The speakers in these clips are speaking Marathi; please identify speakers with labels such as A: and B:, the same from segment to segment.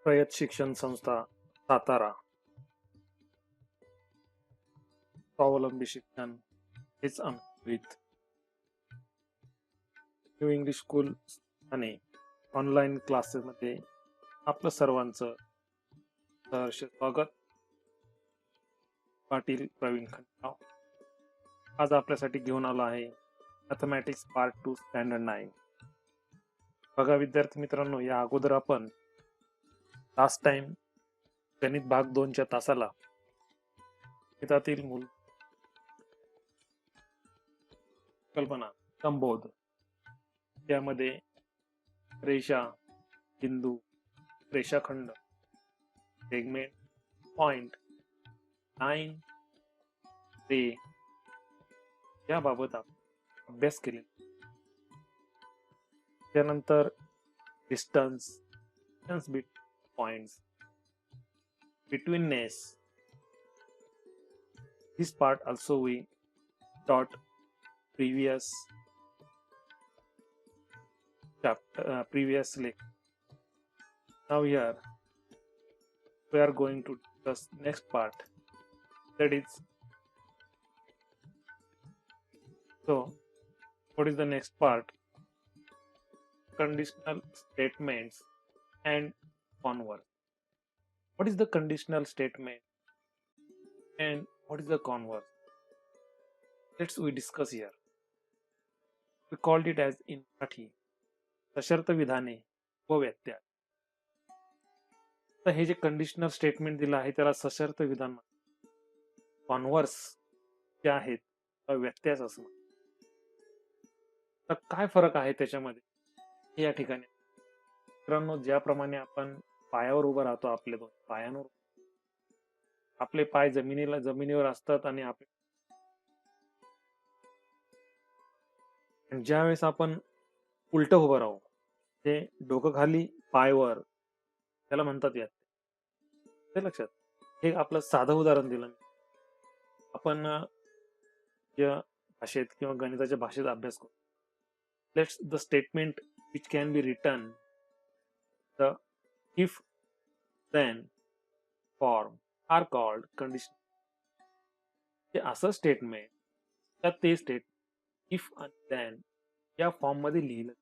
A: रयत शिक्षण संस्था सातारा स्वावलंबी शिक्षण हेच विथ न्यू इंग्लिश स्कूल आणि ऑनलाईन क्लासेसमध्ये आपलं सर्वांचं सहर्ष स्वागत. पाटील प्रवीण खंडाव आज आपल्यासाठी घेऊन आलो आहे मॅथमॅटिक्स पार्ट 2 स्टँडर्ड 9. बघा विद्यार्थी मित्रांनो, या अगोदर आपण लास्ट टाइम गणित भाग 2 च्या तासाला गणितातील मूल कल्पना संबोध त्यामध्ये रेषा, बिंदू, रेषाखंड, सेगमेंट, पॉइंट, लाईन, रे याबाबत आपण अभ्यास केले. त्यानंतर distance between points, betweenness. This part also we taught previous chapter, previously. Now here we are going to discuss next part, that is, so what is the next part? Conditional statements and converse. What is the conditional statement and what is the converse? Let's we discuss here. We called it as in Marathi सशर्त विधाने व व्यत्यय. तर हे जे कंडिशनल स्टेटमेंट दिलं आहे त्याला सशर्त विधान, कॉन्व्हर्स जे आहेत व्यत्यास असं. तर काय फरक आहे त्याच्यामध्ये हे या ठिकाणी मित्रांनो, ज्याप्रमाणे आपण पायावर उभं राहतो, आपले दोन पायांवर आपले पाय जमिनीवर असतात आणि ज्या वेळेस आपण उलट उभं राहू, ते डोकं खाली पायवर, त्याला म्हणतात यात ते लक्षात. हे आपलं साधं उदाहरण दिलं. आपण ज्या भाषेत किंवा गणिताच्या भाषेत अभ्यास करू. Let's the statement which can be return the if then form are called condition. हे असं स्टेटमेंट त्यात ते स्टेट इफ आणि देन या फॉर्म मध्ये लिहिलं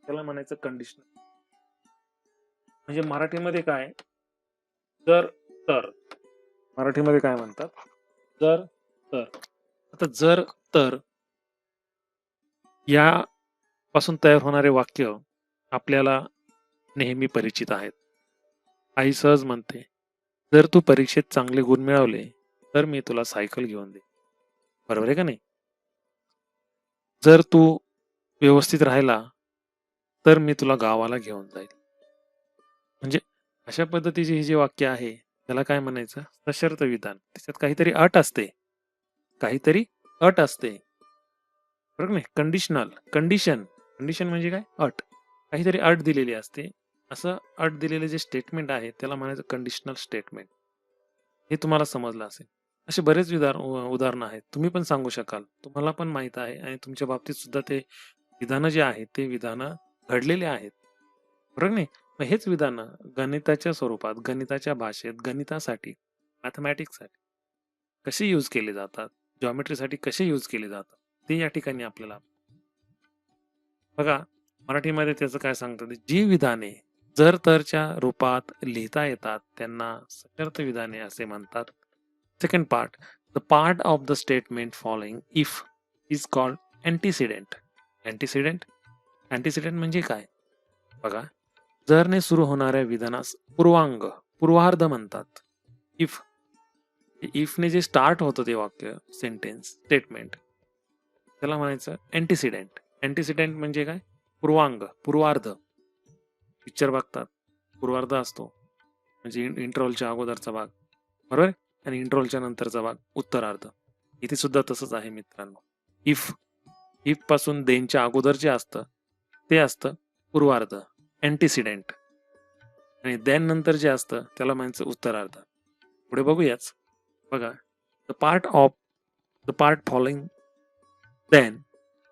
A: त्याला म्हणायचं कंडिशनल. म्हणजे मराठीमध्ये काय, जर तर, मराठीमध्ये काय म्हणतात, जर तर. आता जर तर या पासून तयार होणारे वाक्य आपल्याला नेहमी परिचित आहेत. आई सहज म्हणते, जर तू परीक्षेत चांगले गुण मिळवले तर मी तुला सायकल घेऊन दे. बरोबर आहे का नाही? जर तू व्यवस्थित राहिला तर मी तुला गावाला घेऊन जाईल. म्हणजे अशा पद्धतीचे हे जे वाक्य आहे त्याला काय म्हणायचं, सशर्त विधान. त्याच्यात काहीतरी अट असते, बरोबर नाही? कंडिशन म्हणजे काय, अट, काहीतरी अट दिलेली असते. असं अट दिलेले जे स्टेटमेंट आहे त्याला म्हणायचं कंडिशनल स्टेटमेंट. हे तुम्हाला समजलं असेल. असे बरेच उदाहरणं आहेत, तुम्ही पण सांगू शकाल, तुम्हाला पण माहित आहे आणि तुमच्या बाबतीत सुद्धा ते विधानं जे आहेत ते विधानं घडलेले आहेत, बरोबर नाही? मग हेच विधानं गणिताच्या स्वरूपात, गणिताच्या भाषेत, गणितासाठी, मॅथमॅटिक्ससाठी कसे यूज केले जातात, जॉमेट्रीसाठी कसे यूज केले जातात, ते या ठिकाणी आपल्याला बघा. मराठीमध्ये त्याचं काय सांगतात, जी विधाने जर तरच्या रूपात लिहिता येतात त्यांना सशर्त विधाने असे म्हणतात. Second part, the part of the statement following if is called antecedent. Antecedent म्हणजे काय बघा, जरने सुरू होणाऱ्या विधानास पूर्वार्ध म्हणतात. इफने जे स्टार्ट होतं ते वाक्य, सेंटेन्स, स्टेटमेंट, त्याला म्हणायचं अँटीसिडेंट. अँटीसिडेंट म्हणजे काय, पूर्वार्ध. पिक्चर बघतात, पूर्वार्ध असतो म्हणजे इंटरव्हलच्या अगोदरचा भाग, बरोबर, आणि इंटरव्हलच्या नंतरचा भाग उत्तरार्ध. इथे सुद्धा तसंच आहे मित्रांनो. इफ पासून देनच्या अगोदर जे असतं ते असतं पूर्वार्ध, अँटीसिडेंट, आणि देन नंतर जे असतं त्याला म्हणायचं उत्तरार्ध. पुढे बघूयाच. बघा, the part following then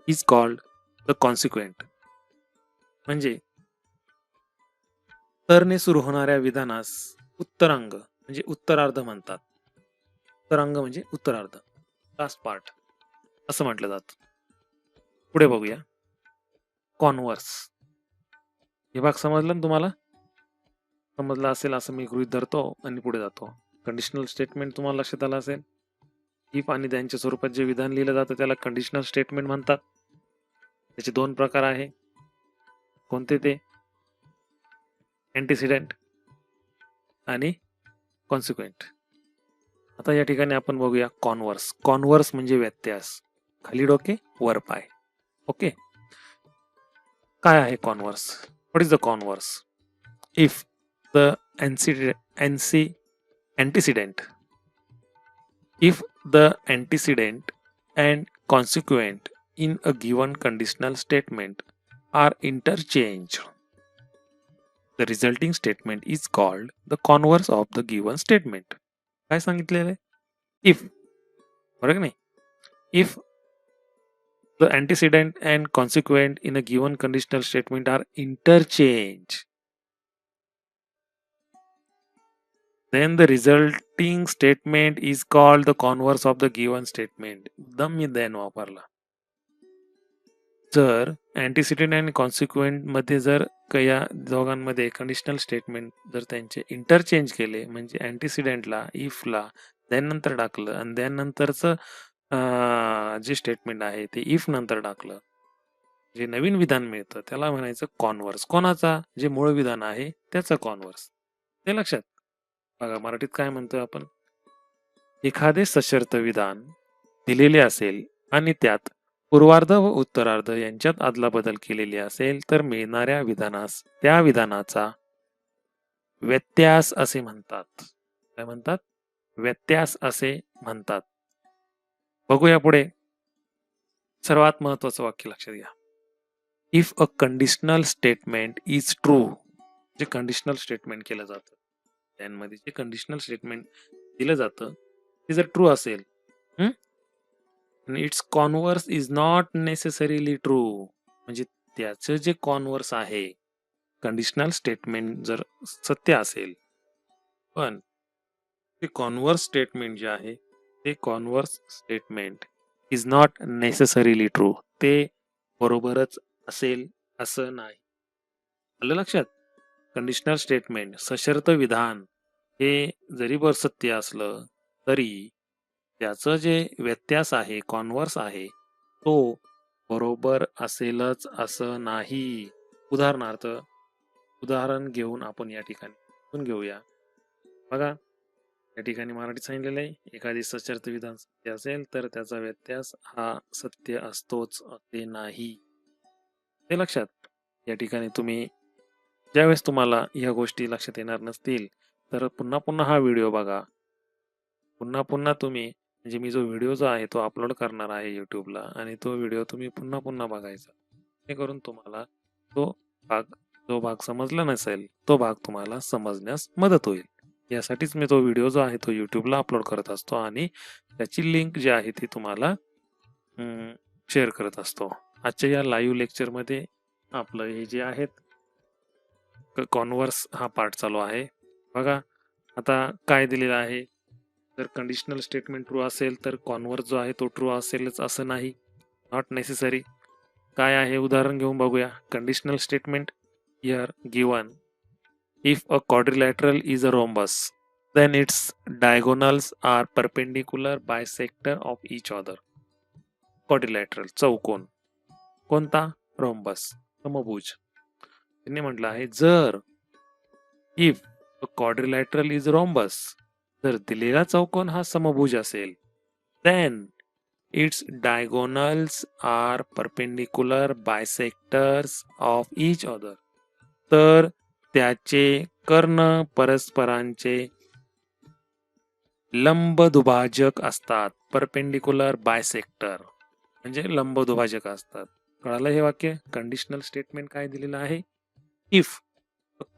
A: is called the consequent. म्हणजे तरने सुरू होणाऱ्या विधानास उत्तरांग म्हणजे उत्तरार्ध म्हणतात. उत्तरांग म्हणजे उत्तरार्ध, लास्ट पार्ट असं म्हटलं जातं. पुढे बघूया. कॉन्व्हर्स. हे भाग समजला ना तुम्हाला? समजला असेल असं मी गृहीत धरतो आणि पुढे जातो. कंडिशनल स्टेटमेंट तुम्हाला लक्षात आलं असेल. इफ आणि त्यांच्या स्वरूपात जे विधान लिहिलं जातं त्याला कंडिशनल स्टेटमेंट म्हणतात. त्याचे दोन प्रकार आहे. कोणते ते? अँटीसिडेंट आणि कॉन्सिक्वेंट. आता या ठिकाणी आपण बघूया कॉन्व्हर्स. कॉन्व्हर्स म्हणजे व्यत्यास. खाली डोके वर पाय. ओके. काय आहे converse? What is the converse? If the antecedent if the antecedent and consequent in a given conditional statement are interchanged, the resulting statement is called the converse of the given statement. काय सांगितलेलं आहे? इफ, बरोबर की नाही? If the antecedent and consequent in a given conditional statement are interchanged, then the resulting statement is called the converse of the given statement. एकदम मी then वापरला. जर अँटीसिडेंट आणि कॉन्सिक्वेंट मध्ये जर या दोघांमध्ये कंडिशनल स्टेटमेंट जर त्यांचे इंटरचेंज केले, म्हणजे अँटीसिडेंटला इफला देन नंतर टाकलं आणि देन नंतरचं जे स्टेटमेंट आहे ते इफ नंतर टाकलं, जे नवीन विधान मिळतं त्याला म्हणायचं कॉन्व्हर्स. कोणाचा? जे मूळ विधान आहे त्याचं कॉन्व्हर्स. ते लक्षात बघा. मराठीत काय म्हणतोय आपण? एखादे सशर्त विधान दिलेले असेल आणि त्यात पूर्वार्ध व उत्तरार्ध यांच्यात अदलाबदल केलेली असेल तर मिळणाऱ्या विधानास त्या विधानाचा व्यत्यास असे म्हणतात. काय म्हणतात? व्यत्यास असे म्हणतात. बघूया पुढे. सर्वात महत्वाचं वाक्य लक्षात घ्या. If a conditional statement is true, जे कंडिशनल स्टेटमेंट केलं जातं त्यांमध्ये जे कंडिशनल स्टेटमेंट दिलं जातं ते जर ट्रू असेल, it's converse is not necessarily true, म्हणजे त्याचं जे कॉन्व्हर्स आहे कंडिशनल स्टेटमेंट जर सत्य असेल पण ते कॉन्व्हर्स स्टेटमेंट जे आहे ते converse statement is not necessarily true, ते बरोबरच असेल असं नाही. आलं लक्षात? कंडिशनल स्टेटमेंट सशर्त विधान हे जरी सत्य असलं तरी त्याचं जे व्यत्यास आहे कॉन्व्हर्स आहे तो बरोबर असेलच असं नाही. उदाहरणार्थ उदाहरण घेऊन आपण या ठिकाणी घेऊया. बघा या ठिकाणी मराठीत सांगितलेलं आहे, एखादी सशर्त विधान सत्य असेल तर त्याचा व्यत्यास हा सत्य असतोच असे नाही. ते लक्षात. या ठिकाणी तुम्ही ज्यावेळेस तुम्हाला ह्या गोष्टी लक्षात येणार नसतील तर पुन्हा पुन्हा हा व्हिडिओ बघा. पुन्हा पुन्हा तुम्ही म्हणजे मी जो व्हिडिओ जो आहे तो अपलोड करणार आहे यूट्यूबला आणि तो व्हिडिओ तुम्ही पुन्हा पुन्हा बघायचा, जेणेकरून तुम्हाला जो भाग समजला नसेल तो भाग तुम्हाला समजण्यास मदत होईल. यासाठीच मी तो व्हिडिओ जो आहे तो यूट्यूबला अपलोड करत असतो आणि त्याची लिंक जी आहे ती तुम्हाला शेअर करत असतो. आजच्या या लाईव्ह लेक्चरमध्ये आपलं हे जे आहेत कॉन्व्हर्स हा पार्ट चालू आहे. बघा आता काय दिलेलं आहे, जर कंडिशनल स्टेटमेंट ट्रू असेल तर कॉन्व्हर्स जो आहे तो ट्रू असेलच असं नाही, नॉट नेसेसरी. काय आहे उदाहरण घेऊन बघूया. Conditional statement here given, if a quadrilateral is a rhombus then its diagonals are perpendicular bisector of each other. Quadrilateral चौकोन कोणता? रोम्बस समभुज. त्यांनी म्हटलं आहे जर if a quadrilateral is rhombus, जर दिलेला चौकोन हा समभुज असेल then its diagonals are perpendicular bisectors of each other, तर त्याचे कर्ण परस्परांचे लंब दुभाजक असतात. परपेंडिक्युलर बायसेक्टर म्हणजे लंब दुभाजक असतात. कळालं हे वाक्य? कंडिशनल स्टेटमेंट काय दिलेलं आहे? इफ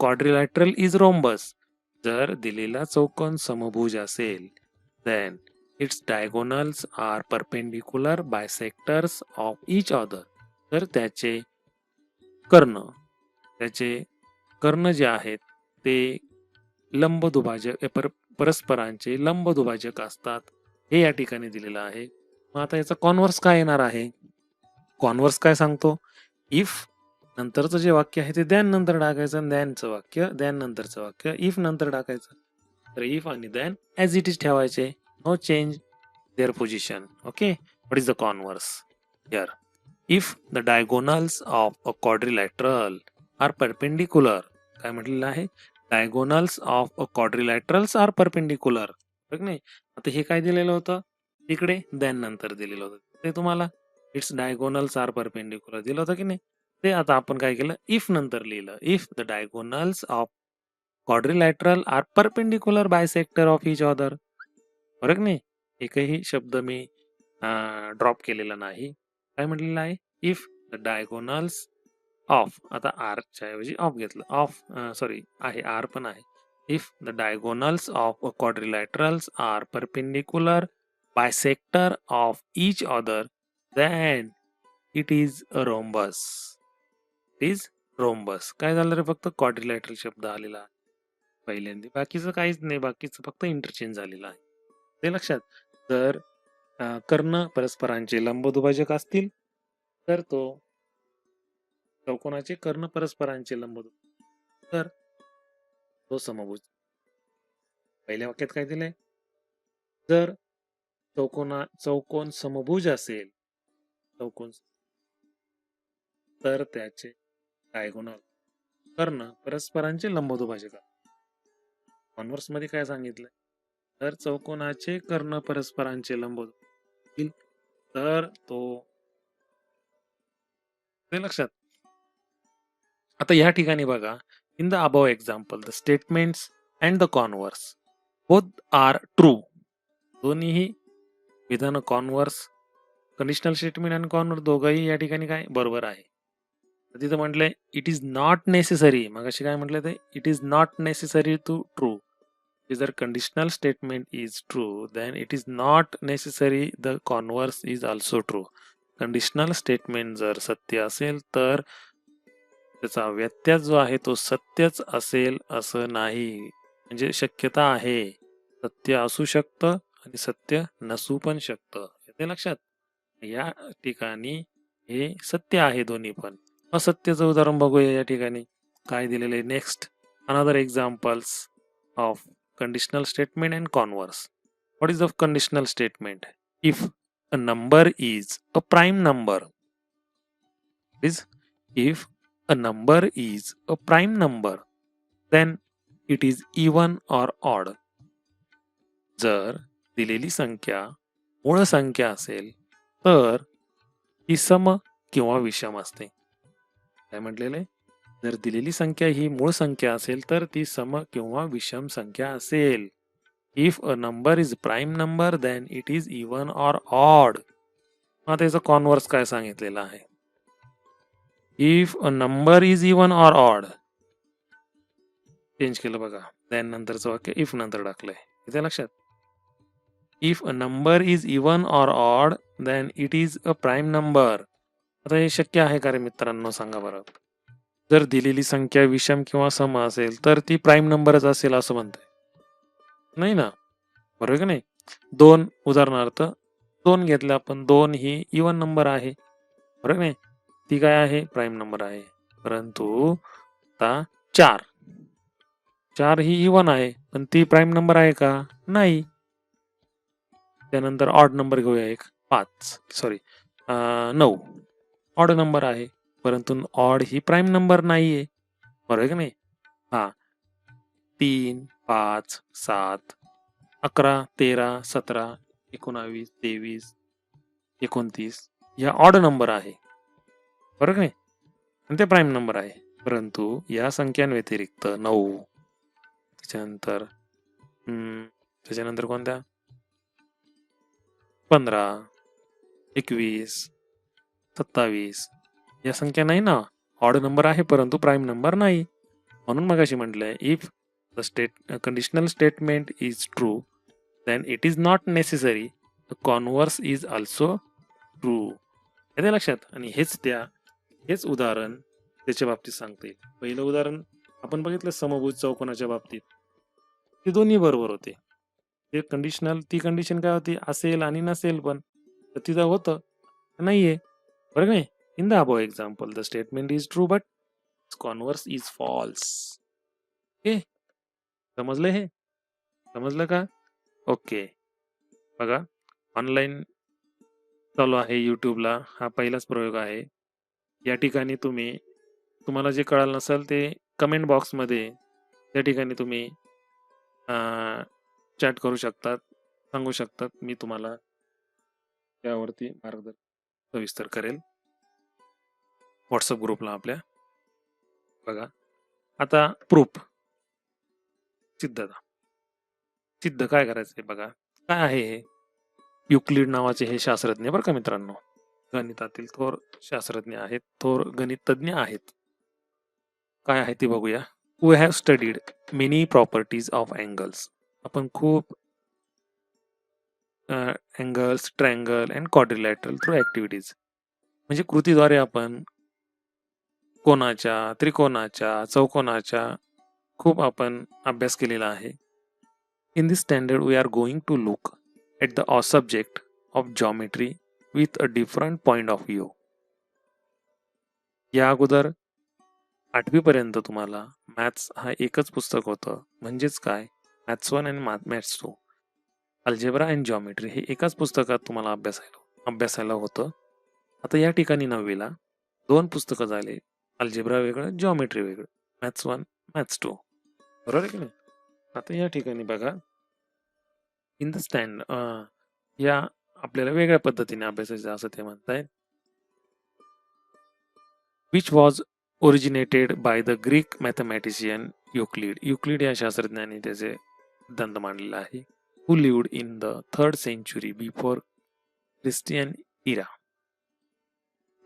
A: क्वाड्रिलॅटरल इज रोम्बस, जर दिलेला चौकोन समभुज असेल then its diagonals are perpendicular bisectors of each other, तर त्याचे कर्ण जे आहेत ते लंबदुभाजक परस्परांचे लंबदुभाजक असतात, हे या ठिकाणी दिलेलं आहे. मग आता याचा कॉन्व्हर्स काय येणार आहे? कॉन्व्हर्स काय सांगतो? इफ नंतरचं जे वाक्य आहे ते दॅन नंतर टाकायचं, दॅनचं वाक्य दॅन नंतरचं वाक्य इफ नंतर टाकायचं. तर इफ आणि दॅन ॲज इट इज ठेवायचे, no change their position. Okay, what is the converse here? If the diagonals of a quadrilateral are perpendicular, काय म्हटलेलं आहे? Diagonals of a quadrilaterals are perpendicular, बघ नाही. आता हे काय दिलेलं होतं? इकडे दॅन नंतर दिलेलं होतं, ते तुम्हाला इट्स डायगोनल्स आर परपेंडिक्युलर दिलं होतं की नाही? ते आता आपण काय केलं? इफ नंतर लिहिलं. If the diagonals of quadrilateral are perpendicular bisector of each other, बरोबर नाही? एकही शब्द मी ड्रॉप केलेला नाही. काय म्हटलेलं आहे? इफ द डायगोनल्स ऑफ, आता आरच्या ऐवजी ऑफ घेतलं, ऑफ सॉरी आहे, आर पण आहे. If the diagonals of quadrilaterals are perpendicular bisector of each other, then it is a rhombus. It is rhombus. काय झालं रे? फक्त क्वाड्रिलॅटरल शब्द आलेला आहे पहिल्यांदा, बाकीचं काहीच नाही, बाकीचं फक्त इंटरचेंज झालेलं आहे. ते लक्षात. जर कर्ण परस्परांचे लंबदुभाजक असतील तर चौकोनाचे कर्ण परस्परांचे लंबदुभाजक, तर तो समभुज. पहिल्या वाक्यात काय दिलंय? जर चौकोन समभुज असेल, चौकोन, तर त्याचे डायगोनल कर्ण परस्परांचे लंबदुभाजक. कॉन्व्हर्स मध्ये काय सांगितलंय? तर चौकोनाचे कर्ण परस्परांचे लंबदुभाजक तर तो, ते लक्षात. आता या ठिकाणी बघा, in the above example the statements and the converse both are true. दोन्हीही विधान, कॉन्व्हर्स, कंडिशनल स्टेटमेंट आणि कॉन्व्हर्स दोघंही या ठिकाणी काय बरोबर आहे. तिथं म्हटलंय इट इज नॉट नेसेसरी, मग अशी काय म्हटलं ते? It is not necessary to true. जर conditional statement is true, then it is not necessary the converse is also true. Conditional statement जर सत्य असेल तर त्याचा व्यत्यास जो आहे तो सत्यच असेल असं नाही, म्हणजे शक्यता आहे. सत्य असू शकतं आणि सत्य नसू पण शकतं, ते लक्षात. या ठिकाणी हे सत्य आहे दोन्ही पण. असत्याचं उदाहरण बघूया या ठिकाणी काय दिलेलं आहे. Next, another examples of conditional statement and converse. What is the conditional statement? If a number is a prime number, is if a number is a prime number, then it is even or odd. जर दिलेली संख्या मूळ संख्या असेल तर ती सम किंवा विषम असते. काय म्हटलेले? जर दिलेली संख्या ही मूळ संख्या असेल तर ती सम किंवा विषम संख्या असेल. If a number is prime number then it is even or odd. आता याचं कॉन्व्हर्स काय सांगितलेलं आहे? If a number is even or odd, change केलं बघा, देन नंतरचं वाक्य इफ नंतर टाकलंय, इथे लक्षात. If a number is even or odd then it is a prime number. आता हे शक्य आहे का रे मित्रांनो? सांगा बरं. जर दिलेली संख्या विषम किंवा सम असेल तर ती प्राईम नंबरच असेल असं म्हणतंय, नाही ना? बरोबर की नाही? दोन, उदाहरणार्थ 2 घेतलं आपण, 2 ही इवन नंबर आहे, बरोबर नाही? ती काय आहे? प्राईम नंबर आहे. परंतु आता 4 ही इवन आहे, पण ती प्राईम नंबर आहे का? नाही. त्यानंतर ऑड नंबर घेऊया, एक 9 ऑड नंबर आहे, परंतु ऑड ही प्राईम नंबर नाहीये, बरोबर की नाही? हा, 3, 5, 7, 11, 13, 17, 19, 23, 29 या ऑड नंबर आहे, बरोबर की नाही? आणि ते प्राईम नंबर आहे. परंतु या संख्यांव्यतिरिक्त 9, त्याच्यानंतर कोणत्या? 15, 21, 27 या संख्या नाही ना, ऑड नंबर आहे परंतु प्राईम नंबर नाही. म्हणून मगाशी म्हटलंय if the conditional statement is true then it is not necessary the converse is also true. येते लक्षात. आणि हेच उदाहरण त्याच्या बाबतीत सांगता येईल. पहिलं उदाहरण आपण बघितलं समभुज चौकोनाच्या बाबतीत ते दोन्ही बरोबर होते. ते कंडिशनल ती कंडिशन काय होती, असेल आणि नसेल पण. तर तिथं होतं, नाहीये. बरं का नाही? In the above example the statement is true but converse is false. Okay, समजलं हे? समजलं का? ओके. बघा, ऑनलाईन चालू आहे YouTubeला हा पहिलाच प्रयोग आहे. या ठिकाणी तुम्हाला जे कळालं नसेल ते कमेंट बॉक्समध्ये त्या ठिकाणी तुम्ही चॅट करू शकतात, सांगू शकतात. मी तुम्हाला त्यावरती मार्गदर्शन सविस्तर करेल व्हॉट्सअप ग्रुपला आपल्या. बघा, आता प्रूफ सिद्ध काय करायचंय बघा. काय आहे हे? युक्लिड नावाचे हे शास्त्रज्ञ बरं का मित्रांनो, गणितातील थोर शास्त्रज्ञ आहेत, थोर गणितज्ञ आहेत. काय आहे ते बघूया. We have studied many properties of angles. आपण खूप angles, triangle and quadrilateral through activities, म्हणजे कृतीद्वारे आपण कोणाच्या, त्रिकोणाच्या, चौकोनाच्या खूप आपण अभ्यास केलेला आहे. In this standard we are going to look at the subject of geometry with a different point of view. या अगोदर 8वी पर्यंत तुम्हाला मॅथ्स हा एकच पुस्तक होतं. म्हणजेच काय, मॅथ्स 1 आणि मॅथ्स 2, अल्जेब्रा अँड जॉमेट्री हे एकाच पुस्तकात तुम्हाला अभ्यासायला होतं. आता या ठिकाणी 9वीला 2 पुस्तकं झाले, अल्जेब्रा वेगळं, जॉमेट्री वेगळं, मॅथ्स 1, मॅथ्स 2. बरोबर आहे की नाही? आता या ठिकाणी बघा, इन द स्टँड या आपल्याला वेगळ्या पद्धतीने अभ्यासायचं असं ते म्हणतायत. Which was originated by the Greek mathematician Euclid. Euclid या शास्त्रज्ञाने त्याचे सिद्धांत मांडलेला आहे. Who lived in the 3rd century before Christian era.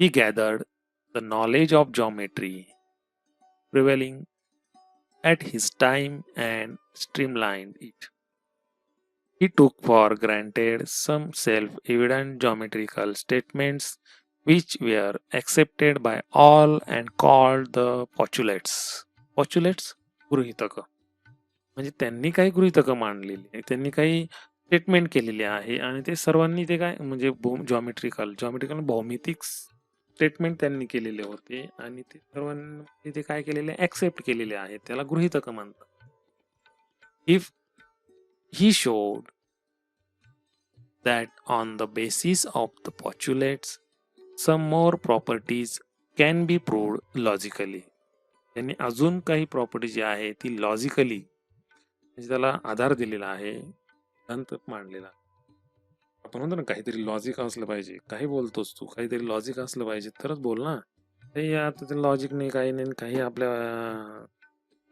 A: He gathered the knowledge of geometry prevailing at his time and streamlined it. He took for granted some self-evident geometrical statements which were accepted by all and called the postulates. Postulates, गृहीतक. म्हणजे त्यांनी काही गृहीतक मांडलेली आहे, त्यांनी काही स्टेटमेंट केलेली आहे आणि ते सर्वांनी ते काय म्हणजे जॉमेट्रिकल भौमितिक स्टेटमेंट त्यांनी केलेले होते आणि ते सर्वांनी ते काय केलेले, ऍक्सेप्ट केलेले आहेत. त्याला गृहीतक म्हणतात. If he showed that on the basis of the postulates some more properties can be proved logically. त्यांनी अजून काही प्रॉपर्टी जी आहे ती लॉजिकली, म्हणजे त्याला आधार दिलेला आहे, सिद्धांत मांडलेला. आपण म्हणतो ना, काहीतरी लॉजिक असलं पाहिजे. काही बोलतोस तू, काहीतरी लॉजिक असलं पाहिजे तरच बोल ना. हे आता ते लॉजिक नाही, काही नाही, काही आपल्या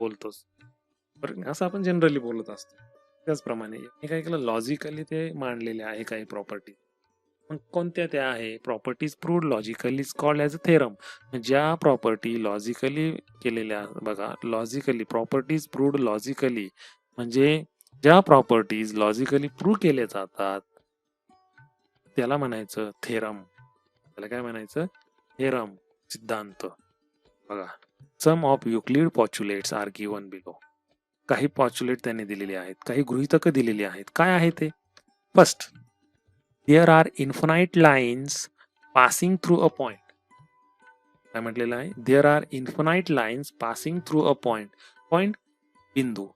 A: बोलतोस बरं, असं आपण जनरली बोलत असतो. त्याचप्रमाणे मी काय केलं, लॉजिकली ते मांडलेले आहे काही प्रॉपर्टी. मग कोणत्या त्या आहे? Properties proved logically is called as a theorem. ज्या प्रॉपर्टी लॉजिकली केलेल्या, बघा, लॉजिकली प्रॉपर्टीज प्रूव्ड लॉजिकली म्हणजे ज्या प्रॉपर्टीज लॉजिकली प्रूव्ह केल्या जातात त्याला म्हणायचं थेरम. त्याला काय म्हणायचं? थेरम, सिद्धांत. बघा, some of Euclid postulates are given below. काही पॉच्युलेट त्यांनी दिलेली आहेत, काही गृहीतक दिलेली आहेत. काय आहे ते? First, there are infinite lines passing through a point. काय म्हटलेलं आहे? There are infinite lines passing through a point. Point, बिंदू.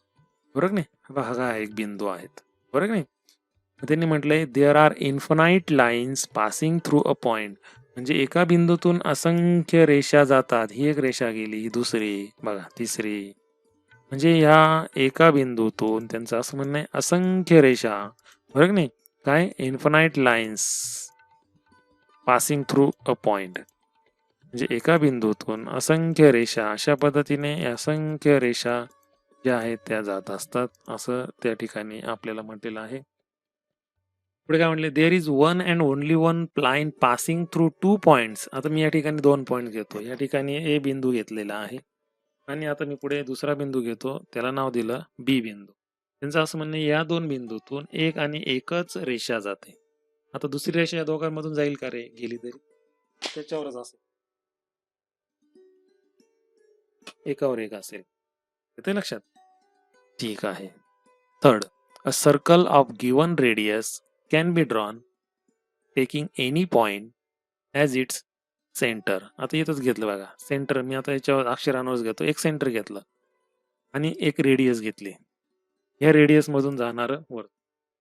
A: बरोबर नाही? हा एक बिंदू आहेत, बरोबर नाही? त्यांनी म्हटलंय there are infinite lines passing through a point, म्हणजे एका बिंदूतून असंख्य रेषा जातात. ही एक रेषा गेली, ही दुसरी, बघा, तिसरी. म्हणजे ह्या एका बिंदूतून त्यांचं असं म्हणणं आहे असंख्य रेषा, बरोबर नाही? काय? Infinite lines passing through a point, म्हणजे एका बिंदूतून असंख्य रेषा, अशा पद्धतीने असंख्य रेषा ज्या आहेत त्या जात असतात, असं त्या ठिकाणी आपल्याला म्हटलेलं आहे. पुढे काय म्हटले? There is one and only one line passing through 2 points. आता मी या ठिकाणी 2 पॉइंट घेतो. या ठिकाणी ए बिंदू घेतलेला आहे आणि आता मी पुढे दुसरा बिंदू घेतो, त्याला नाव दिलं बी बिंदू. त्यांचं असं म्हणणं, या 2 बिंदूतून एक आणि एकच रेषा जाते. आता दुसरी रेषा या दोघांमधून जाईल का रे? गेली तरी त्याच्यावरच असेल, एकावर एक असेल. येते लक्षात? ठीक आहे. Third, a circle of given radius can be drawn taking any point as its centre. आता इथंच घेतलं बघा सेंटर. मी आता याच्यावर अक्षरांवरच घेतो. एक सेंटर घेतलं आणि एक रेडियस घेतली. या रेडियस मधून जाणारं वर्तुळ.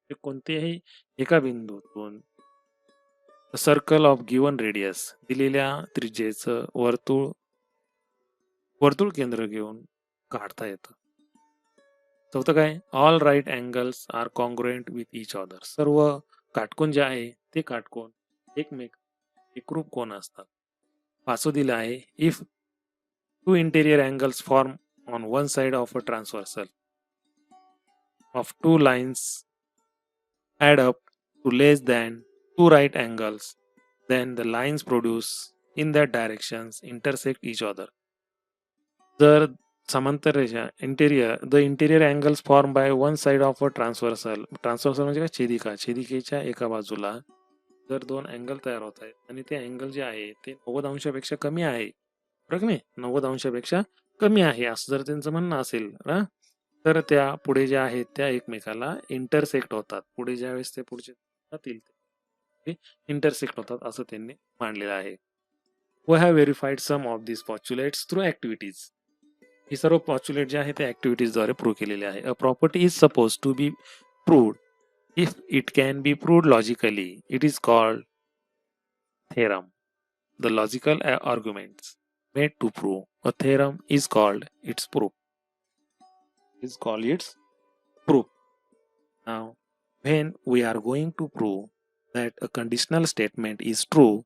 A: ते कोणत्याही एका बिंदूतून सर्कल ऑफ गिवन रेडियस दिलेल्या त्रिज्येचं वर्तुळ केंद्र घेऊन काढता येतं. चौथं काय, all right angles are congruent with each other. सर्व काटकोन जे आहे ते काटकोन एकरूप कोण असतात. पाचवं दिलं आहे, if two interior angles form on one side of a transversal of two lines add up to less than two right angles, then the lines produced in that directions intersect each other. जर समांतर रेषा the interior angles form by one side of a transversal म्हणजे काय, छेदिकेच्या एका बाजूला जर दोन अँगल तयार होत आहेत आणि ते अँगल जे आहे ते 90 अंशापेक्षा कमी आहे, बरोबर नाही, 90 अंशापेक्षा कमी आहे असं जर त्यांचं म्हणणं असेल ना, तर त्या पुढे ज्या आहेत त्या एकमेकाला इंटरसेक्ट होतात. पुढे ज्यावेळेस ते पुढचे जातील ते इंटरसेक्ट होतात असं त्यांनी मांडलेलं आहे. We have verified some of this postulates through activities. हे सर्व पॉच्युलेट जे आहे ते ऍक्टिव्हिटीजद्वारे प्रूव्ह केलेले आहे. A property is suppose to be proved if it can be proved logically. It is called theorem. The logical arguments made to prove a theorem is called its proof. Now, when we are going to prove that a conditional statement is true,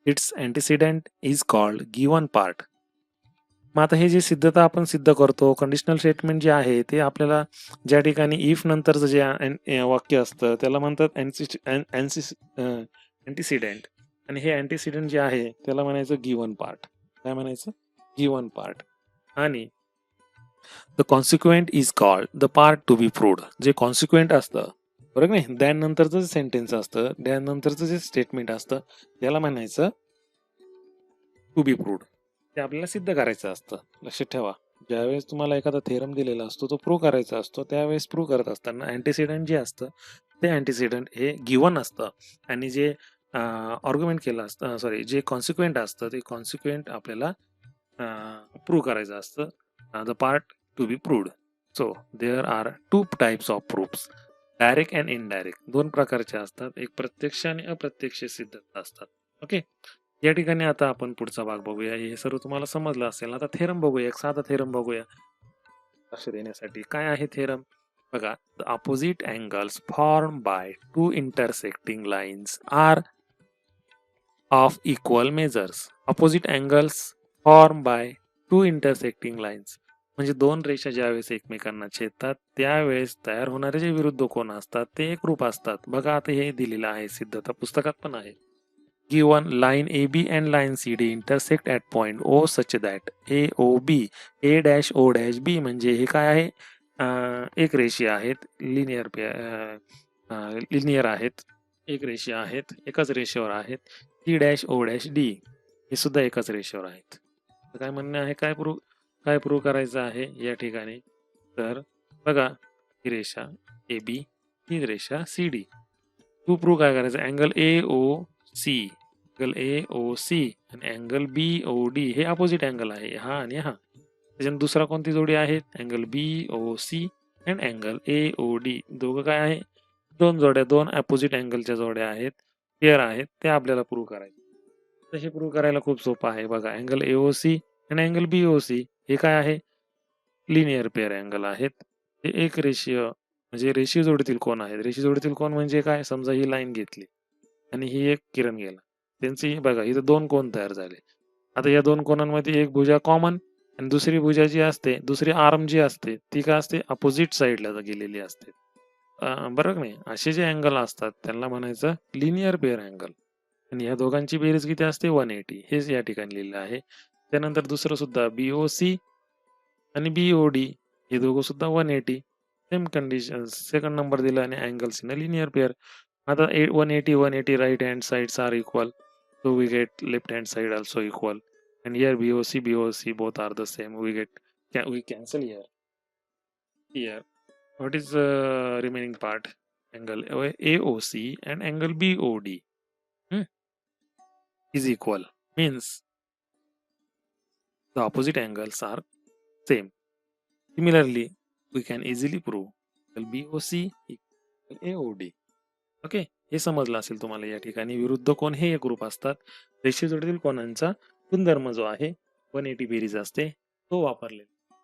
A: its antecedent is called given part. मग आता हे जे सिद्धता आपण सिद्ध करतो, कंडिशनल स्टेटमेंट जे आहे ते आपल्याला ज्या ठिकाणी इफ नंतरचं जे वाक्य असतं त्याला म्हणतात अँटीसिडेंट, आणि हे अँटीसिडेंट जे आहे त्याला म्हणायचं गिवन पार्ट. काय म्हणायचं? Given part. आणि the consequent is called the part to be proved. जे कॉन्सिक्वेंट असतं, बरोबर नाही, त्यानंतरचं जे सेंटेन्स असतं, त्यानंतरचं जे स्टेटमेंट असतं त्याला म्हणायचं टू बी प्रूव्ड. ते आपल्याला सिद्ध करायचं असतं. लक्षात ठेवा, ज्यावेळेस तुम्हाला एखादा थेरम दिलेला असतो तो प्रूव्ह करायचा असतो, त्यावेळेस प्रूव्ह करत असताना अँटीसिडेंट जे असतं ते अँटीसिडेंट हे गिवन असतं, आणि जे आर्ग्युमेंट केलं असतं, सॉरी, जे कॉन्सिक्वेंट असतं ते कॉन्सिक्वेंट आपल्याला प्रूव्ह करायचं असतं. The part to be proved. So there are two types of proofs, direct and indirect. दोन प्रकारचे असतात, एक प्रत्यक्ष आणि अप्रत्यक्ष सिद्धता असतात. ओके, या ठिकाणी आता आपण पुढचा भाग बघूया. हे सर्व तुम्हाला समजलं असेल. आता थेरम बघूया, एक साधा थेरम बघूया लक्ष देण्यासाठी. काय आहे थेरम? बघा, the opposite angles form by two intersecting lines are of equal measures. Opposite angles form by two intersecting lines म्हणजे दोन रेषा ज्यावेळेस एकमेकांना छेदतात त्यावेळेस तयार होणारे जे विरुद्ध कोन असतात ते एकरूप असतात. बघा, आता हे दिलेलं आहे, सिद्धता पुस्तकात पण आहे. Given line AB and line CD intersect at point O such that AOB A dash O dash B म्हणजे हे काय आहे, एक रेषीय आहेत, लिनियर आहेत, एक रेषीय आहेत, एकाच रेषेवर आहेत. C dash O dash D हे सुद्धा एकाच रेषेवर आहेत. तर काय म्हणणं आहे, काय प्रूव्ह करायचं आहे या ठिकाणी? तर बघा, ही रेषा AB, ही रेषा CD. तू प्रूव्ह काय करायचं, अँगल AOC, अँगल AOC आणि अँगल BOD हे अपोजिट अँगल आहे, हा आणि हा. त्याच्यानंतर दुसरा कोणती जोडी आहे, angle BOC and angle AOD. दोघं काय आहे, दोन जोड्या, दोन अपोजिट अँगलच्या जोड्या आहेत, पेअर आहेत, ते आपल्याला प्रूव्ह करायचे. तसे प्रूव्ह करायला खूप सोपं आहे. बघा, अँगल AOC आणि अँगल BOC हे काय आहे, लिनियर पेअर अँगल आहेत. हे एक रेषीय म्हणजे रेषीय जोडीतील कोण आहेत. रेषीय जोडीतील कोण म्हणजे काय, समजा ही लाईन घेतली आणि ही एक किरण गेला, त्यांची बघा इथं दोन कोन तयार झाले. आता या दोन कोनांमध्ये एक भुजा कॉमन आणि दुसरी भुजा जी असते, दुसरी आर्म जी असते ती काय असते, अपोजिट साईडला गेलेली असते. बरोबर नाही, असे जे अँगल असतात त्यांना म्हणायचं लिनियर पेअर अँगल. आणि या दोघांची बेरीज किती असते, 180. हेच या ठिकाणी लिहिलं आहे. त्यानंतर दुसरं सुद्धा BOC आणि BOD हे दोघं सुद्धा 180. सेम कंडिशन, सेकंड नंबर दिला आणि अँगल्स इन लिनियर पेअर. आता 180 right hand sides are equal, so we get left hand side also equal, and here BOC both are the same. We cancel here. Here, what is the remaining part? Angle AOC and angle BOD is equal. Means the opposite angles are same. Similarly, we can easily prove angle BOC equal AOD. Okay, हे समजलं असेल तुम्हाला. या ठिकाणी विरुद्ध कोण हे एक रूप असतात. रेषेजोडीतील कोणांचा गुणधर्म जो आहे 180 बेरीज असते तो वापरलेला.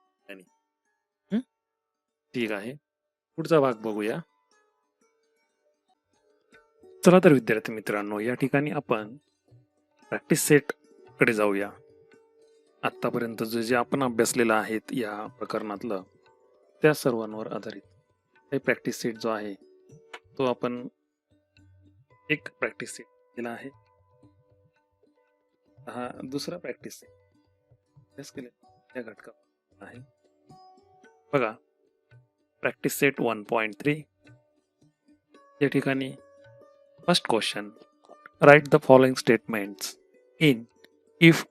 A: हं? ठीक आहे, पुढचा भाग बघूया. चला तर विद्यार्थी मित्रांनो, या ठिकाणी आपण प्रॅक्टिस सेट कडे जाऊया. आतापर्यंत जे आपण अभ्यासलेलं आहेत या प्रकरणातलं त्या सर्वांवर आधारित हे प्रॅक्टिस सेट जो आहे तो आपण एक प्रॅक्टिस सेट केला आहे. हा दुसरा प्रॅक्टिस सेट अभ्यास केले त्या घटका आहे. बघा, प्रॅक्टिस सेट 1.3 या ठिकाणी first question, write the following statements in if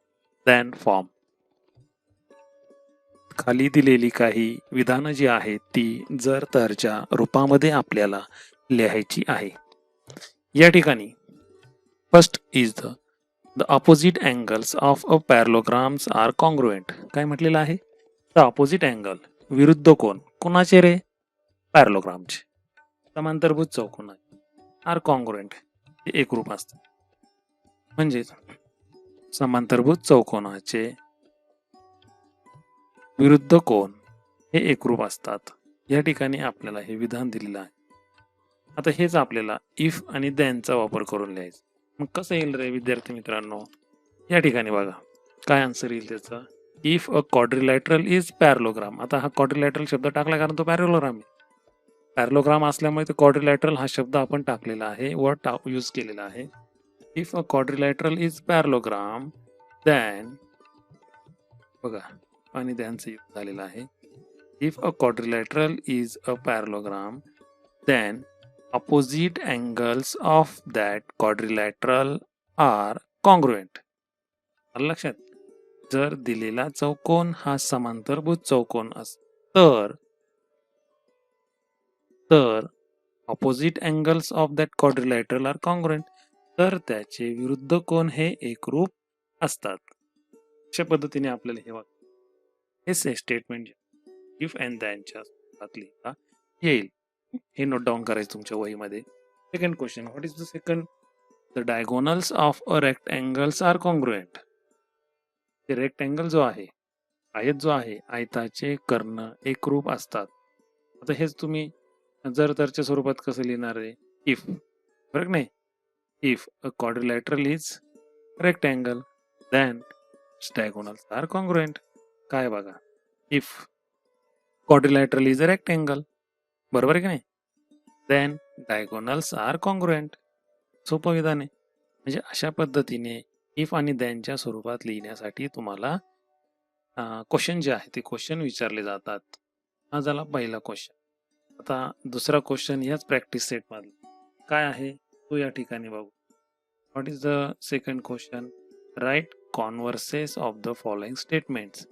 A: than form. खाली दिलेली काही विधानं जी आहेत ती जर तरच्या रूपामध्ये आपल्याला लिहायची आहे. या ठिकाणी first is the opposite angles of a parallelograms are congruent. काय म्हटलेलं आहे? द ऑपोजिट अँगल, विरुद्ध कोण कोणाचे रे? पॅरलोग्रामचे, समांतरभुज चौकोनाचे. आर कॉन्ग्रुएंट हे एकरूप असतात. म्हणजे समांतरभुज चौकोनाचे विरुद्ध कोण हे एकरूप असतात. या ठिकाणी आपल्याला हे विधान दिलेलं आहे. आता हेच आपल्याला इफ आणि दॅनचा वापर करून लिहायचं. मग कसं येईल रे विद्यार्थी मित्रांनो? या ठिकाणी बघा काय आन्सर येईल त्याचं. If a quadrilateral is parallelogram. आता हा क्वाड्रिलॅटरल शब्द टाकला कारण तो पॅरलोग्राम आहे. पॅरलोग्राम असल्यामुळे तो क्वाड्रिलॅटरल हा शब्द आपण टाकलेला आहे, वर्ड यूज केलेला आहे. If a quadrilateral is parallelogram than, बघा आणि दॅनचं यूज झालेलं आहे. If a quadrilateral is a parallelogram then opposite angles of that quadrilateral are congruent. आलं लक्षात? जर दिलेला चौकोन हा समांतरभुज चौकोन तर opposite angles of that quadrilateral are congruent. तर त्याचे विरुद्ध कोन हे एकरूप असतात. अशा पद्धतीने आपल्याला हे वाक्य, हे स्टेटमेंट इफ अँड दॅनच्या स्वरूपात लिहिता येईल. हे नोट डाऊन करायचं तुमच्या वहीमध्ये. Second question, what is the second? The diagonals of a rectangles are congruent. ते रेक्टँगल जो आहे, आयत जो आहे, आयताचे कर्ण एकरूप असतात. आता हेच तुम्ही जर तरच्या स्वरूपात कसं लिहिणार आहे? इफ, बरोबर नाही? If a quadrilateral is rectangle then diagonals are congruent. काय बघा, if quadrilateral is a rectangle, बरोबर आहे की नाही? Then diagonals are congruent. सोपं विधान आहे. म्हणजे अशा पद्धतीने इफ आणि दॅनच्या स्वरूपात लिहिण्यासाठी तुम्हाला क्वेश्चन जे आहे ते क्वेश्चन विचारले जातात. हा झाला पहिला क्वेश्चन. आता दुसरा क्वेश्चन याच प्रॅक्टिस सेट मधला काय आहे तो या ठिकाणी बघू. What is the second question? Write converses of the following statements.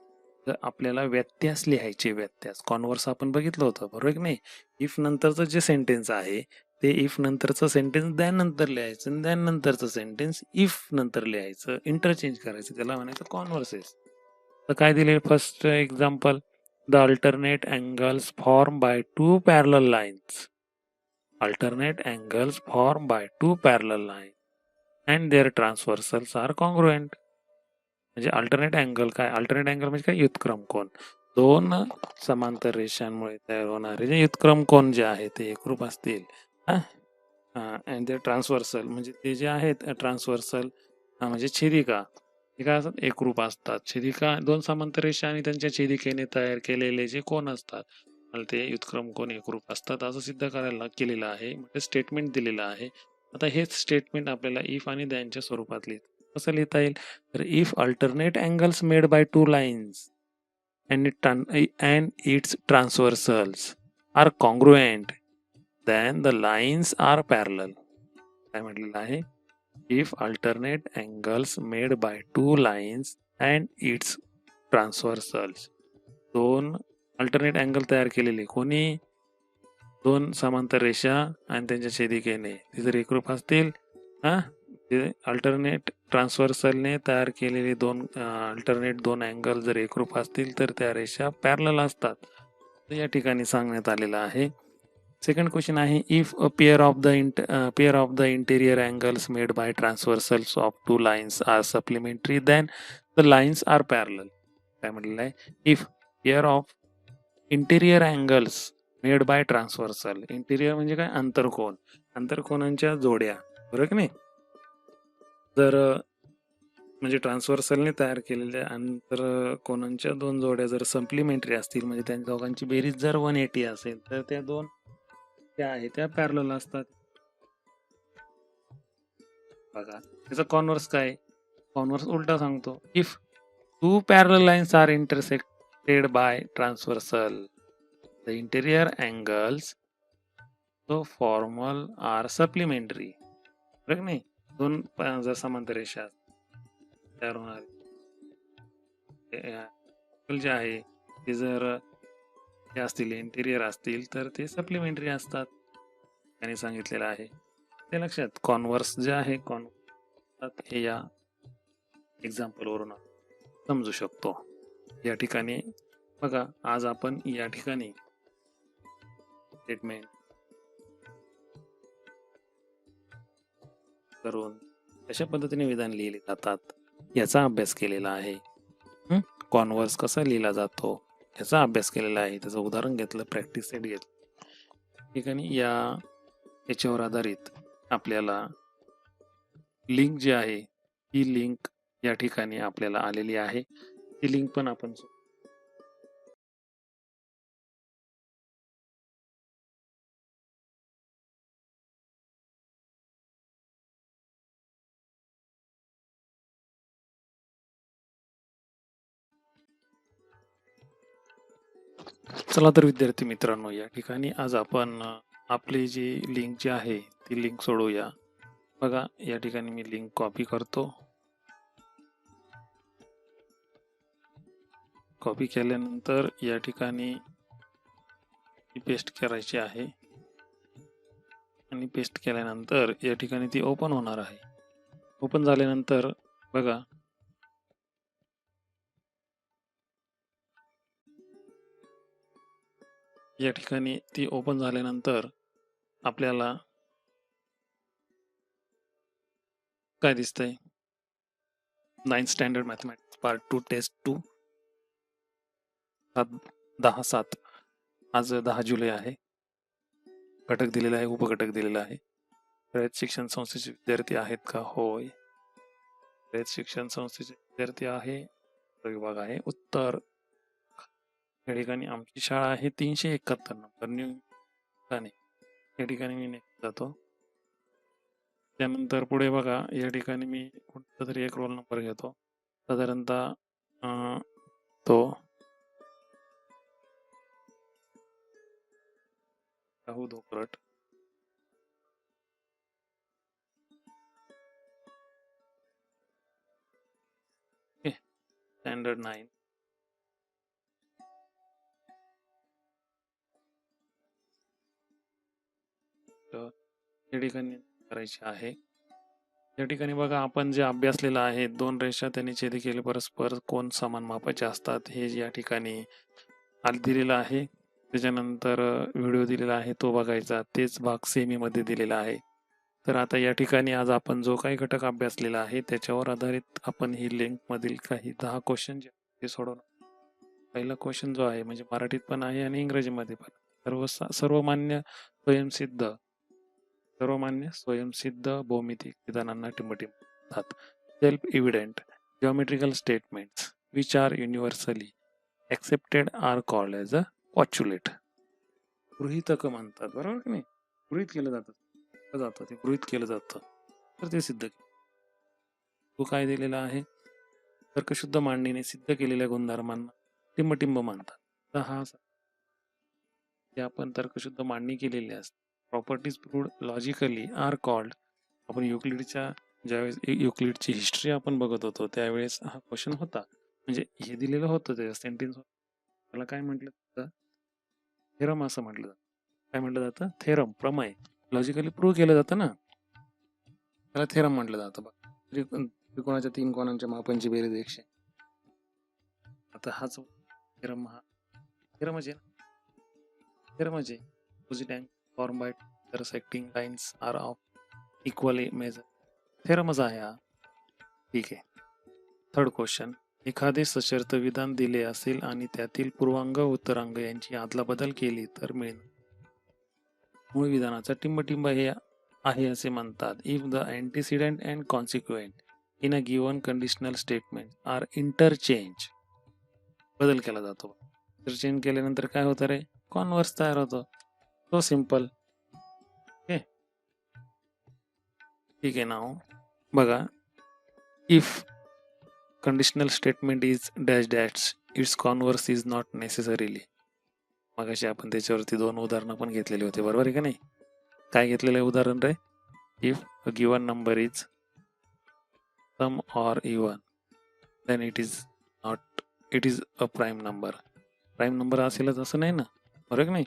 A: तर आपल्याला व्यत्यास लिहायचे. व्यत्यास, कॉन्व्हर्स आपण बघितलं होतं, बरोबर की नाही? इफ नंतरचं जे सेंटेन्स आहे ते इफ नंतरचं सेंटेन्स दॅन नंतर लिहायचं, दॅन नंतरचं सेंटेन्स इफ नंतर लिहायचं, इंटरचेंज करायचं, त्याला म्हणायचं कॉन्व्हर्सेस. तर काय दिले first example? The alternate angles form by to parallel lines. alternate angles formed by two parallel lines and their transversals are congruent. म्हणजे अल्टरनेट अँगल काय? अल्टरनेट अँगल म्हणजे काय? युत्क्रम कोन. दोन समांतर रेषांमुळे तयार होणारे जे युत्क्रम कोन जे आहे ते एकरूप असतील. अँड ते ट्रान्सव्हर्सल म्हणजे ते जे आहेत ट्रान्सव्हर्सल म्हणजे छेदिका, हे काय असतात? एकरूप असतात. छेदिका दोन समांतर रेषा आणि त्यांच्या छेदिकेने तयार केलेले जे कोन असतात ते युत्क्रम कोन एकरूप असतात असं सिद्ध करायला केलेलं आहे. म्हणजे स्टेटमेंट दिलेलं आहे. आता हेच स्टेटमेंट आपल्याला इफ आणि दॅनच्या स्वरूपात कसं लिहिता येईल? तर if alternate angles made by two lines and its transversals are congruent then the lines are parallel. काय म्हटलेलं आहे? If alternate angles made by two lines and its transversals, दोन अल्टरनेट अँगल तयार केलेले कोणी? दोन समांतर रेषा आणि त्यांच्या छेदिकेने ते जर एकरूप असतील, हा, ते अल्टरनेट ट्रान्सव्हर्सलने तयार केलेले अल्टरनेट दोन अँगल जर एकरूप असतील तर त्या रेषा पॅरलल असतात. तर या ठिकाणी सांगण्यात आलेलं आहे. सेकंड क्वेश्चन आहे, if a pair of the interior angles made by transversals of two lines are supplementary then the lines are parallel. काय म्हटलेलं आहे? If pair of interior angles made by transversal. Interior म्हणजे काय? आंतरकोन. आंतरकोनांच्या जोड्या, बरोबर की नाही? जर म्हणजे ट्रान्सव्हर्सलने तयार केलेल्या आंतरकोनांच्या दोन जोड्या जर सप्लिमेंटरी असतील, म्हणजे त्या दोघांची बेरीज जर 180 असेल, तर त्या दोन त्या आहेत त्या पॅरलल असतात. बघा त्याचा कॉन्व्हर्स काय? कॉन्व्हर्स उलटा सांगतो. If two parallel lines are intersected by transversal, the interior angles so formed are supplementary. बरं नाही? दोन जर समांतर रेषा तयार होणार जे आहे ते जर हे असतील इंटेरियर असतील तर ते सप्लिमेंटरी असतात त्यांनी सांगितलेलं आहे. ते लक्षात कॉन्व्हर्स जे आहे कॉन्व्हर्स हे या एक्झाम्पल वरून समजू शकतो. या ठिकाणी बघा आज आपण या ठिकाणी स्टेटमेंट करून कशा पद्धतीने विधान लिहिले जातात याचा अभ्यास केलेला आहे. कॉन्व्हर्स कसा लिहिला जातो याचा अभ्यास केलेला आहे. त्याचं उदाहरण घेतलं, प्रॅक्टिस सेट घेतलं. ठिकाणी याच्यावर आधारित आपल्याला लिंक जी आहे ही लिंक या ठिकाणी आपल्याला आलेली आहे. ती लिंक पण आपण चला तर विद्यार्थी मित्रांनो, या ठिकाणी आज आपण आपली जी लिंक जी आहे ती लिंक सोडवूया. बघा या ठिकाणी मी लिंक कॉपी करतो. कॉपी केल्यानंतर या ठिकाणी पेस्ट करायची आहे आणि पेस्ट केल्यानंतर या ठिकाणी ती ओपन होणार आहे. ओपन झाल्यानंतर बघा या ठिकाणी ती ओपन झाल्यानंतर आपल्याला काय दिसतंय? 9th standard mathematics part 2 taste 2 10/7. आज 10 जुलै आहे. घटक दिलेला आहे, उपघटक दिलेला आहे. रयत शिक्षण संस्थेचे विद्यार्थी आहेत का? होय, रयत शिक्षण संस्थेचे विद्यार्थी आहे. विभाग आहे उत्तर. या ठिकाणी आमची शाळा आहे 371 नंबर न्यू ठाणे. या ठिकाणी मी नेक्स्ट जातो. त्यानंतर पुढे बघा या ठिकाणी मी कुठला तरी एक रोल नंबर घेतो, साधारणतः तो राहू धोकरट. स्टँडर्ड 9. या ठिकाणी करायची आहे. या ठिकाणी बघा आपण जे अभ्यासलेलं आहे, दोन रेषा त्यांनी छेदिकेले परस्पर कोन समान मापाचे असतात हे या ठिकाणी दिलेलं आहे. त्याच्यानंतर व्हिडिओ दिलेला आहे तो बघायचा, तेच भाग सेमीमध्ये दिलेला आहे. तर आता या ठिकाणी आज आपण जो काही घटक अभ्यासलेला आहे त्याच्यावर आधारित आपण ही लिंकमधील काही 10 क्वेश्चन जे ते सोडवणार. पहिला क्वेश्चन जो आहे म्हणजे मराठीत पण आहे आणि इंग्रजीमध्ये पण. सर्वमान्य स्वयंसिद्ध भौमितिक विधानांना टिंबटिंब म्हणतात. Self evident geometrical statements which are universally accepted are called as a postulate. गृहीतक म्हणतात, बरोबर की नाही? गृहीत केलं जातं ते गृहीत केलं जातं तर ते सिद्ध केलं. तो काय दिलेला आहे? तर्कशुद्ध मांडणीने सिद्ध केलेल्या गुणधर्मांना टिंबटिंब म्हणतात. तर हा ते आपण तर्कशुद्ध मांडणी केलेली असते. Properties proved logically are called. आपण ज्यावेळेस युक्लिडची हिस्ट्री आपण बघत होतो त्यावेळेस हा क्वेश्चन होता, म्हणजे हे दिलेलं होतं ते सेंटेन्स. त्याला काय म्हटलं? थेरम असं म्हटलं जातं. काय म्हटलं जातं? थेरम, प्रमेय. लॉजिकली प्रूव्ह केलं जातं ना, त्याला थेरम म्हटलं जातं. बघ, त्रिकोणाच्या 3 कोणांच्या मापांची बेरीज 100. आता हाच थेरम, हा थेरमच आहे ना, थेरमच आहे. Opposite angle form by intersecting lines are of equally measure. थेरमच आहे हा. ठीक आहे. Third question. एखादे सशर्त विधान दिले असेल आणि त्यातील पूर्वांग व उत्तरांग यांची अदलाबदल केली तर मिळेल मूळ विधानाचा टिंबटिंब हे आहे असे म्हणतात. If the antecedent and consequent in a given conditional statement are interchange, बदल केला जातो. इंटरचेंज केल्यानंतर काय होतं रे? कॉन्व्हर्स तयार होतो. So simple. ओके, ठीक आहे ना. बघा, if conditional statement is dash dash it's converse is not necessarily. मगाशी आपण त्याच्यावरती 2 उदाहरणं पण घेतलेली होते, बरोबर आहे का नाही? काय घेतलेलं आहे उदाहरण रे? If a given number is some or even then it is a prime number. Prime number असेलच असं नाही ना, बरोबर की नाही?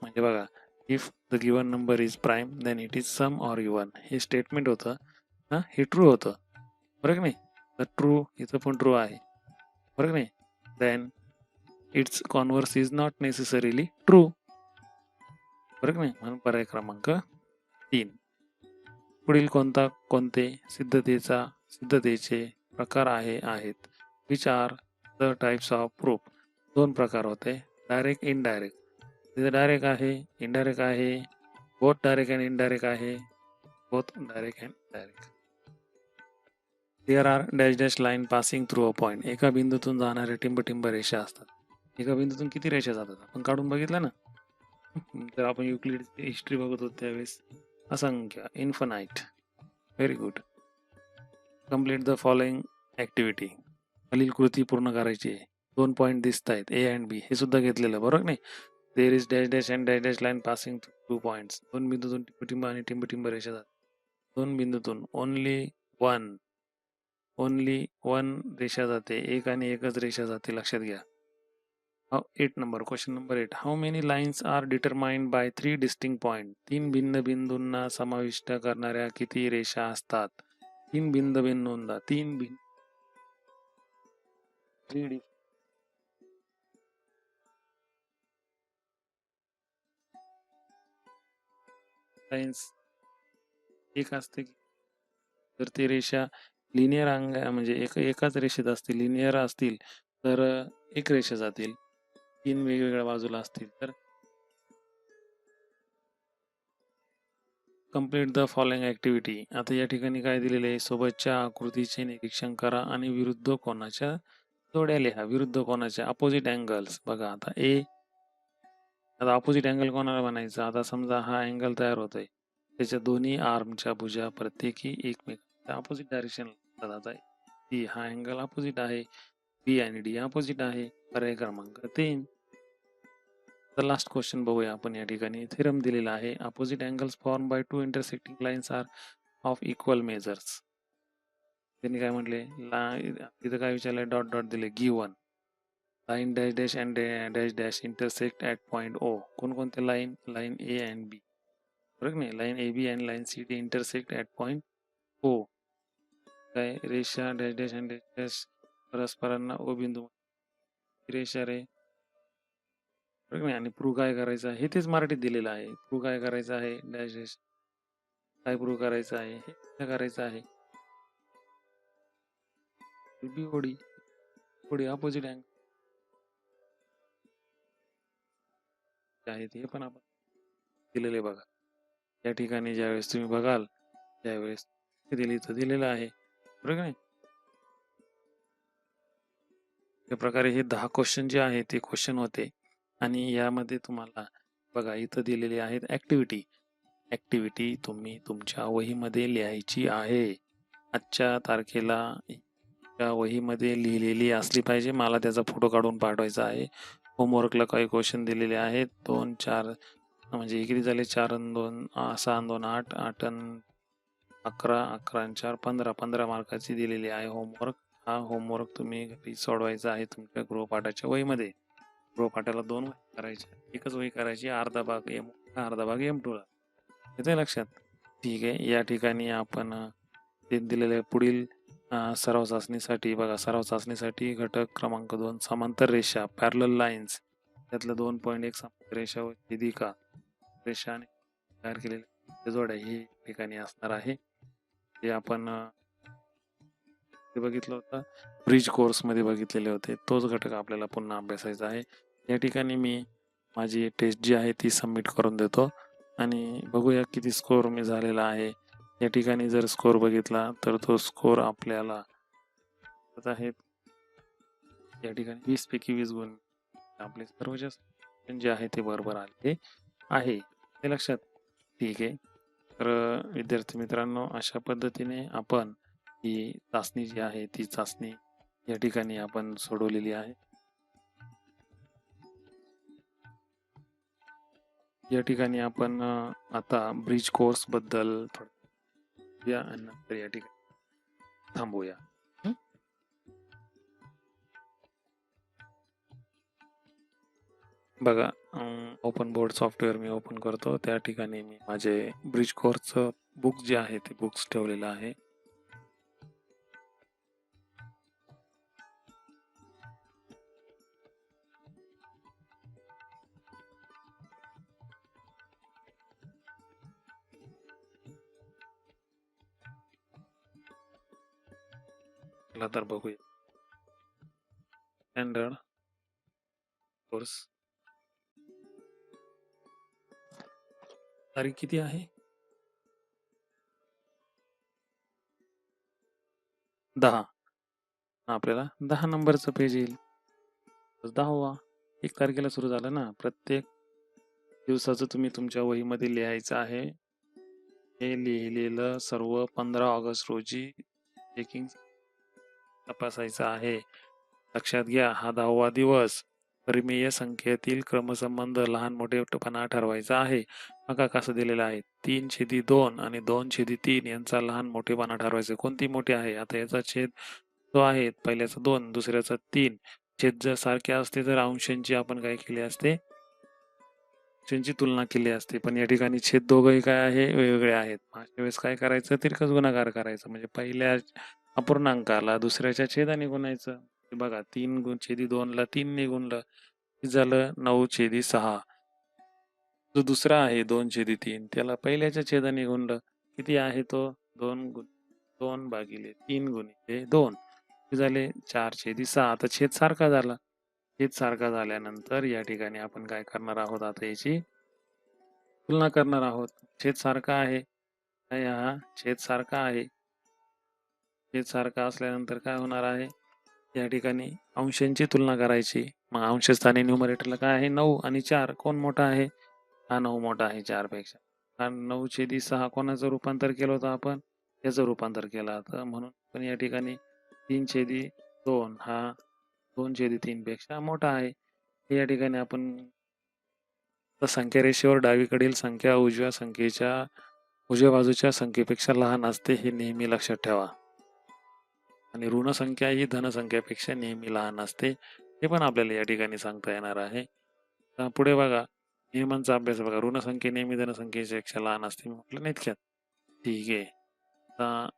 A: म्हणजे बघा, if the given number is prime then it is some or even, हे स्टेटमेंट होतं ना, हे ट्रू होतं, बरोबर की नाही? तर ट्रू इथं पण ट्रू आहे, बरोबर की नाही? Then its converse is not necessarily true, बरोबर की नाही? म्हणून पर्याय क्रमांक 3. पुढील कोणते सिद्धतेचे प्रकार आहेत? Which are the types of proof. 2 प्रकार होते, डायरेक्ट इनडायरेक्ट. तिथे डायरेक्ट आहे, इनडायरेक्ट आहे, बोथ डायरेक्ट अँड इनडायरेक्ट आहे, both direct and direct. There are dash dash line passing through a point. एका बिंदूतून जाणाऱ्या टिंब रेषा असतात. एका बिंदूतून किती रेषा जातात आपण काढून बघितलं ना. जर आपण युक्लिड हिस्ट्री बघत होतो त्यावेळेस असंख्य, infinite. Very good. Complete the following activity. खालील कृती पूर्ण करायची आहे. 2 पॉईंट दिसत आहेत, ए अँड बी, हे सुद्धा घेतलेलं, बरोबर नाही? There is dash dash and dash dash line passing through 2 points. 2 बिंदूतून टिंबटिंब आणि टिंबटिंब रेषा जातात. 2 बिंदूतून ओनली वन रेषा जाते. एक आणि एकच रेषा जाते, लक्षात घ्या. 8 number, question number 8. How many lines are determined by 3 distinct point. 3 भिन्न बिंदूंना समाविष्ट करणाऱ्या किती रेषा असतात? 3 भिन्न बिंदूंना, 3 भिन्न 3 लाईन्स एक असते. जर ती रेषा लिनियर म्हणजे एकाच रेषेत असतील, लिनियर असतील तर एक रेषा जातील. 3 वेगवेगळ्या बाजूला असतील तर कम्प्लीट द फॉलोइंग ॲक्टिव्हिटी. आता या ठिकाणी काय दिलेले आहे? सोबतच्या आकृतीचे निरीक्षण करा आणि विरुद्ध कोनाच्या जोड्या लिहा. विरुद्ध कोनाच्या अपोजिट अँगल्स. बघा आता आता अपोजिट अँगल कोणाला बनायचा? आता समजा हा अँगल तयार होतोय, त्याच्या दोन्ही आर्मच्या भुजा प्रत्येकी एकमेकांच्या अपोजिट डायरेक्शन. आता डी हा अँगल अपोजिट आहे, बी आणि डी अपोजिट आहे. पर्याय क्रमांक 3. तर लास्ट क्वेश्चन बघूया आपण या ठिकाणी. थेरम दिलेला आहे. Opposite angles form by 2 intersecting lines are of equal measures. त्यांनी काय म्हटले? तिथं काय विचारलंय? डॉट डॉट दिले. Given line dash dash and dash dash intersect at point O. कोणकोणते line? Line A and B, बरोबर नाही? Line A B and line C D intersect at point O. काय? रेषा dash dash and dash dash परस्परांना ओ बिंदू रेषा रे, बरोबर नाही? आणि प्रूव्ह काय करायचं आहे? हे तेच मराठीत दिलेलं आहे. प्रूव्ह काय करायचं आहे? डॅश डॅश काय प्रूव्ह करायचं आहे? हे करायचं आहे. बी ओडी अपोजिट अँगल आहेत, हे पण आपण दिलेले बघा. या ठिकाणी ज्यावेळेस तुम्ही बघाल त्यावेळेस दिलेलं आहे, बरोबर नाही? त्या प्रकारे हे 10 क्वेश्चन जे आहेत ते क्वेश्चन होते आणि यामध्ये तुम्हाला बघा इथं दिलेली आहेत ॲक्टिव्हिटी तुम्ही तुमच्या वहीमध्ये लिहायची आहे. आजच्या तारखेला त्या वहीमध्ये लिहिलेली असली पाहिजे. मला त्याचा फोटो काढून पाठवायचा आहे. होमवर्कला काही क्वेश्चन दिलेले आहेत. 2, 4 म्हणजे किती झाले? 4 अन् 2 6 अन् 2 8, 8 अन् 11, 11 अन् 4 15, 15 मार्काची दिलेली आहे होमवर्क. हा होमवर्क तुम्ही घरी सोडवायचा आहे तुमच्या गृहपाठाच्या वहीमध्ये. गृहपाठाला 2 वही करायच्या. एकच वही करायची अर्धा भाग अर्धा भाग M2 ला. येतंय लक्षात? ठीक आहे. या ठिकाणी आपण ते दिलेले पुढील सराव चाचणीसाठी बघा, सराव चाचणीसाठी घटक क्रमांक 2 समांतर रेषा पॅरलल लाईन्स त्यातलं 2.1 समांतर रेषा व छेदिका रेषाने तयार केलेल्या जोड्या ही ठिकाणी असणार आहे. ते आपण ते बघितलं होतं ब्रिज कोर्समध्ये बघितलेले होते. तोच घटक आपल्याला पुन्हा अभ्यासायचा आहे. या ठिकाणी मी माझी टेस्ट जी आहे ती सबमिट करून देतो आणि बघूया किती स्कोअर मी झालेला आहे. या ठिकाणी जर स्कोअर बघितला तर तो स्कोअर आपल्याला आहे या ठिकाणी 20 पैकी 20 गुण आपले सर्व जे आहे ते बरोबर आले आहे. हे लक्षात ठीक आहे. तर विद्यार्थी मित्रांनो, अशा पद्धतीने आपण ही चाचणी जी आहे ती चाचणी या ठिकाणी आपण सोडवलेली आहे. या ठिकाणी आपण आता ब्रिज कोर्स बद्दल थोडं या आणि नंतर या ठिकाणी थांबूया. बघा, ओपन बोर्ड सॉफ्टवेअर मी ओपन करतो. त्या ठिकाणी मी माझे ब्रिज कोर्सचं बुक जे आहे ते बुक्स ठेवलेलं आहे. चला तर बघूया. स्टँडर्ड कोर्स तारीख किती आहे? 10. आपल्याला 10 नंबरचं पेज येईल. 10वा 1 तारखेला सुरू झालं ना. प्रत्येक दिवसाचं तुम्ही तुमच्या वहीमध्ये लिहायचं आहे. हे लिहिलेलं सर्व 15 ऑगस्ट रोजी चेकिंग तपासायचं आहे. लक्षात घ्या, हा 10वा दिवस. परिमेय संख्येतील क्रमसंबंध लहान मोठेपणा ठरवायचा आहे. बघा कसं दिलेलं आहे. 3/2 आणि 2/3 यांचा लहान मोठेपणा ठरवायचा. कोणती मोठी आहे? आता याचा छेद जो आहे पहिल्याचा 2, दुसऱ्याचा 3. छेद जर सारखे असते तर अंशांची आपण काय केले असते? अंशांची तुलना केली असते. पण या ठिकाणी छेद दोघंही काय आहे? वेगवेगळे आहेत. अशा वेळेस काय करायचं? तिरकस गुणाकार करायचं. म्हणजे पहिल्या अपूर्णांकाला दुसऱ्याच्या छेदाने गुणायचं. बघा 3/2 ला 3 ने गुणलं झालं 9/6. जो दुसरा आहे 2/3 त्याला पहिल्याच्या छेदाने गुणलं किती आहे तो? 2/3 गुणिले 2 झाले 4/6. आता छेद सारखा झाला. छेद सारखा झाल्यानंतर या ठिकाणी आपण काय करणार आहोत? आता याची तुलना करणार आहोत. छेद सारखा आहे. हा छेद सारखा आहे. छेद सारखा असल्यानंतर काय होणार आहे? या ठिकाणी अंशांची तुलना करायची. मग अंशस्थानी न्यूमरेटरला काय आहे? 9 आणि 4 कोण मोठा आहे? हा 9 मोठा आहे 4 पेक्षा. हा 9/6 कोणाचं रूपांतर केलं होतं आपण? याचं रूपांतर केलं होतं. म्हणून पण या ठिकाणी 3/2 हा 2/3 पेक्षा मोठा आहे. या ठिकाणी आपण संख्या रेषेवर डावीकडील संख्या उजव्या बाजूच्या संख्येपेक्षा लहान असते हे नेहमी लक्षात ठेवा. आणि ऋण संख्या ही धनसंख्यापेक्षा नेहमी लहान असते. हे पण आपल्याला या ठिकाणी सांगता येणार आहे. पुढे बघा, नियमांचा अभ्यास बघा. ऋण संख्या नेहमी धनसंख्येपेक्षा लहान असते म्हटलं नाहीत का? ठीक आहे. आता